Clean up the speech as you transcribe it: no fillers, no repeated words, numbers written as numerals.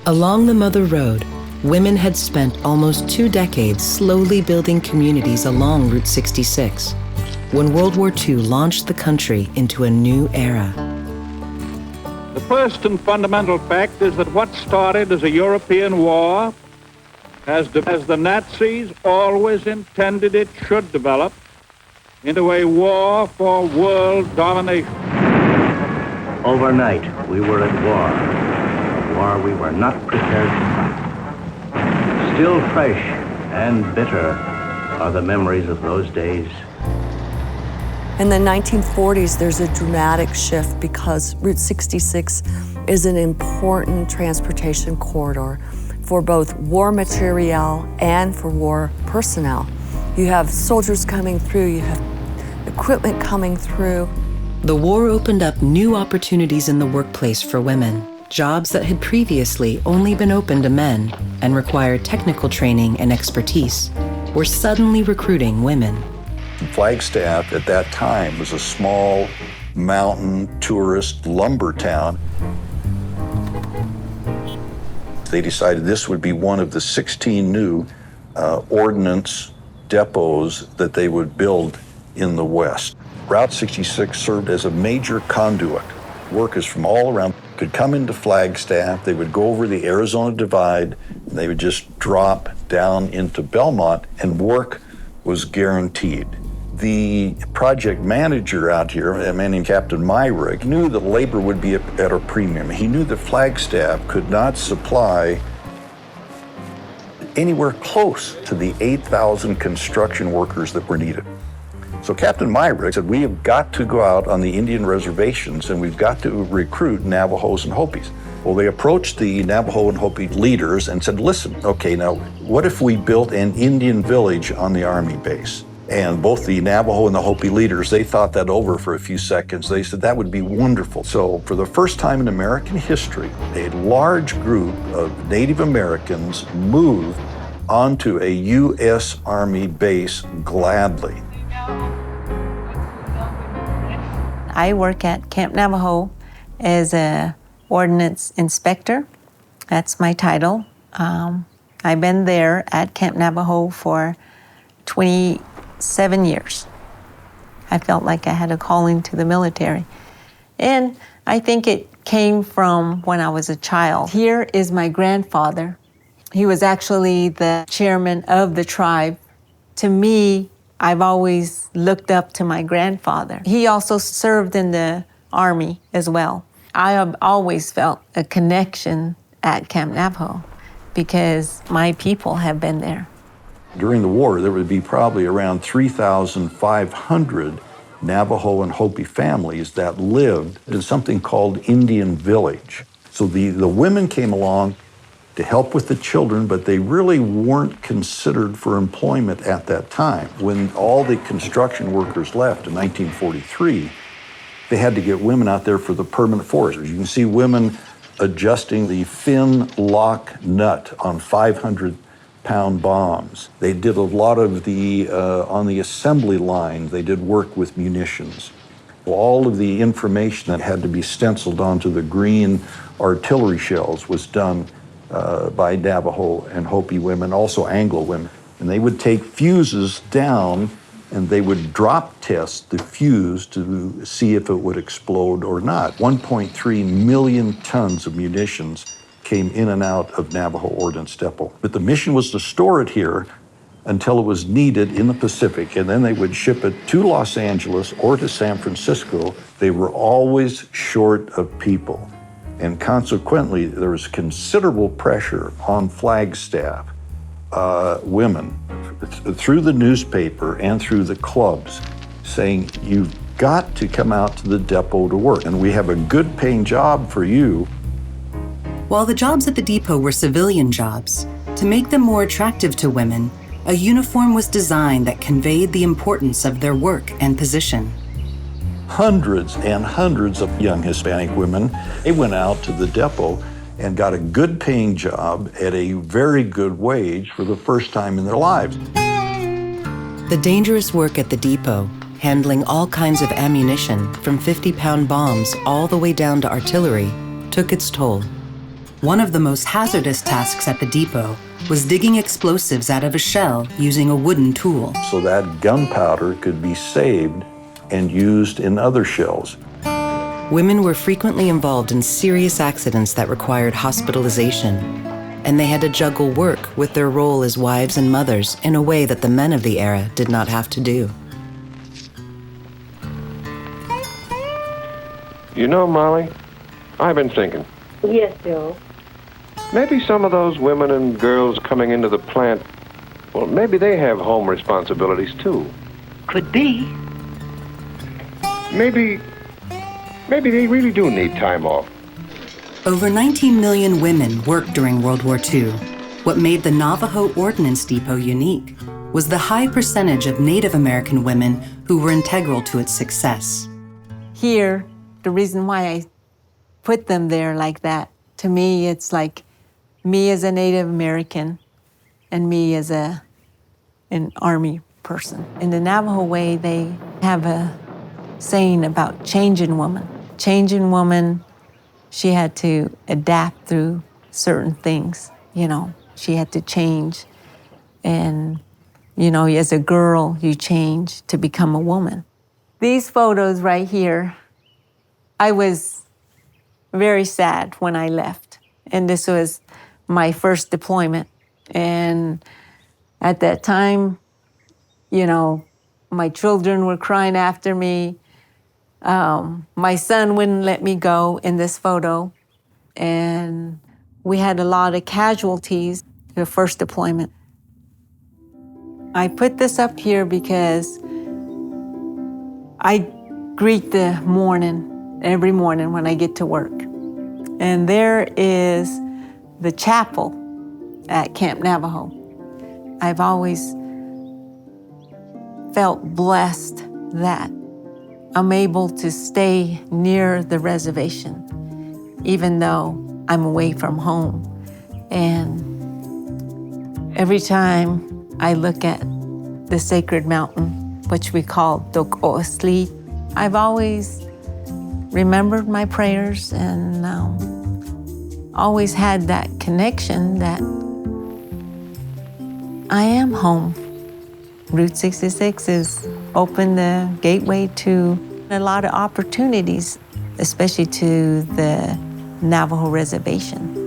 Along the Mother Road, women had spent almost 2 decades slowly building communities along Route 66, when World War II launched the country into a new era. The first and fundamental fact is that what started as a European war, as the Nazis always intended it should develop, into a war for world domination. Overnight, we were at war, a war we were not prepared to fight. Still fresh and bitter are the memories of those days. In the 1940s, there's a dramatic shift because Route 66 is an important transportation corridor for both war materiel and for war personnel. You have soldiers coming through, you have equipment coming through. The war opened up new opportunities in the workplace for women. Jobs that had previously only been open to men and required technical training and expertise were suddenly recruiting women. Flagstaff at that time was a small mountain tourist lumber town. They decided this would be one of the 16 new ordnance depots that they would build in the West. Route 66 served as a major conduit. Workers from all around could come into Flagstaff, they would go over the Arizona Divide, and they would just drop down into Belmont, and work was guaranteed. The project manager out here, a man named Captain Myrick, knew that labor would be at a premium. He knew that Flagstaff could not supply anywhere close to the 8,000 construction workers that were needed. So Captain Myrick said, we have got to go out on the Indian reservations and we've got to recruit Navajos and Hopis. Well, they approached the Navajo and Hopi leaders and said, listen, okay, now what if we built an Indian village on the Army base? And both the Navajo and the Hopi leaders, they thought that over for a few seconds. They said that would be wonderful. So for the first time in American history, a large group of Native Americans moved onto a U.S. Army base gladly. I work at Camp Navajo as an ordnance inspector. That's my title. I've been there at Camp Navajo for 27 years. I felt like I had a calling to the military. And I think it came from when I was a child. Here is my grandfather. He was actually the chairman of the tribe. To me, I've always looked up to my grandfather. He also served in the Army as well. I have always felt a connection at Camp Navajo because my people have been there. During the war, there would be probably around 3,500 Navajo and Hopi families that lived in something called Indian Village. So the women came along to help with the children, but they really weren't considered for employment at that time. When all the construction workers left in 1943, they had to get women out there for the permanent foresters. You can see women adjusting the fin lock nut on 500-pound bombs. They did a lot of the, on the assembly line, they did work with munitions. All of the information that had to be stenciled onto the green artillery shells was done by Navajo and Hopi women, also Anglo women. And they would take fuses down and they would drop test the fuse to see if it would explode or not. 1.3 million tons of munitions came in and out of Navajo Ordnance Depot. But the mission was to store it here until it was needed in the Pacific, and then they would ship it to Los Angeles or to San Francisco. They were always short of people. And consequently, there was considerable pressure on Flagstaff women through the newspaper and through the clubs saying, you've got to come out to the depot to work, and we have a good paying job for you. While the jobs at the depot were civilian jobs, to make them more attractive to women, a uniform was designed that conveyed the importance of their work and position. Hundreds and hundreds of young Hispanic women, they went out to the depot and got a good paying job at a very good wage for the first time in their lives. The dangerous work at the depot, handling all kinds of ammunition from 50-pound bombs all the way down to artillery, took its toll. One of the most hazardous tasks at the depot was digging explosives out of a shell using a wooden tool. So that gunpowder could be saved and used in other shells. Women were frequently involved in serious accidents that required hospitalization, and they had to juggle work with their role as wives and mothers in a way that the men of the era did not have to do. You know, Molly, I've been thinking. Yes, Joe. Maybe some of those women and girls coming into the plant, well, maybe they have home responsibilities too. Could be. Maybe they really do need time off. Over 19 million women worked during World War II. What made the Navajo Ordnance Depot unique was the high percentage of Native American women who were integral to its success. Here, the reason why I put them there like that, to me, it's like me as a Native American and me as an Army person. In the Navajo way, they have a saying about changing woman. Changing woman, she had to adapt through certain things, you know. She had to change. And, you know, as a girl, you change to become a woman. These photos right here, I was very sad when I left. And this was my first deployment. And at that time, you know, my children were crying after me. My son wouldn't let me go in this photo. And we had a lot of casualties the first deployment. I put this up here because I greet the morning, every morning when I get to work. And there is the chapel at Camp Navajo. I've always felt blessed that I'm able to stay near the reservation, even though I'm away from home. And every time I look at the sacred mountain, which we call Dok'osli, I've always remembered my prayers and always had that connection that I am home. Route 66 has opened the gateway to a lot of opportunities, especially to the Navajo reservation.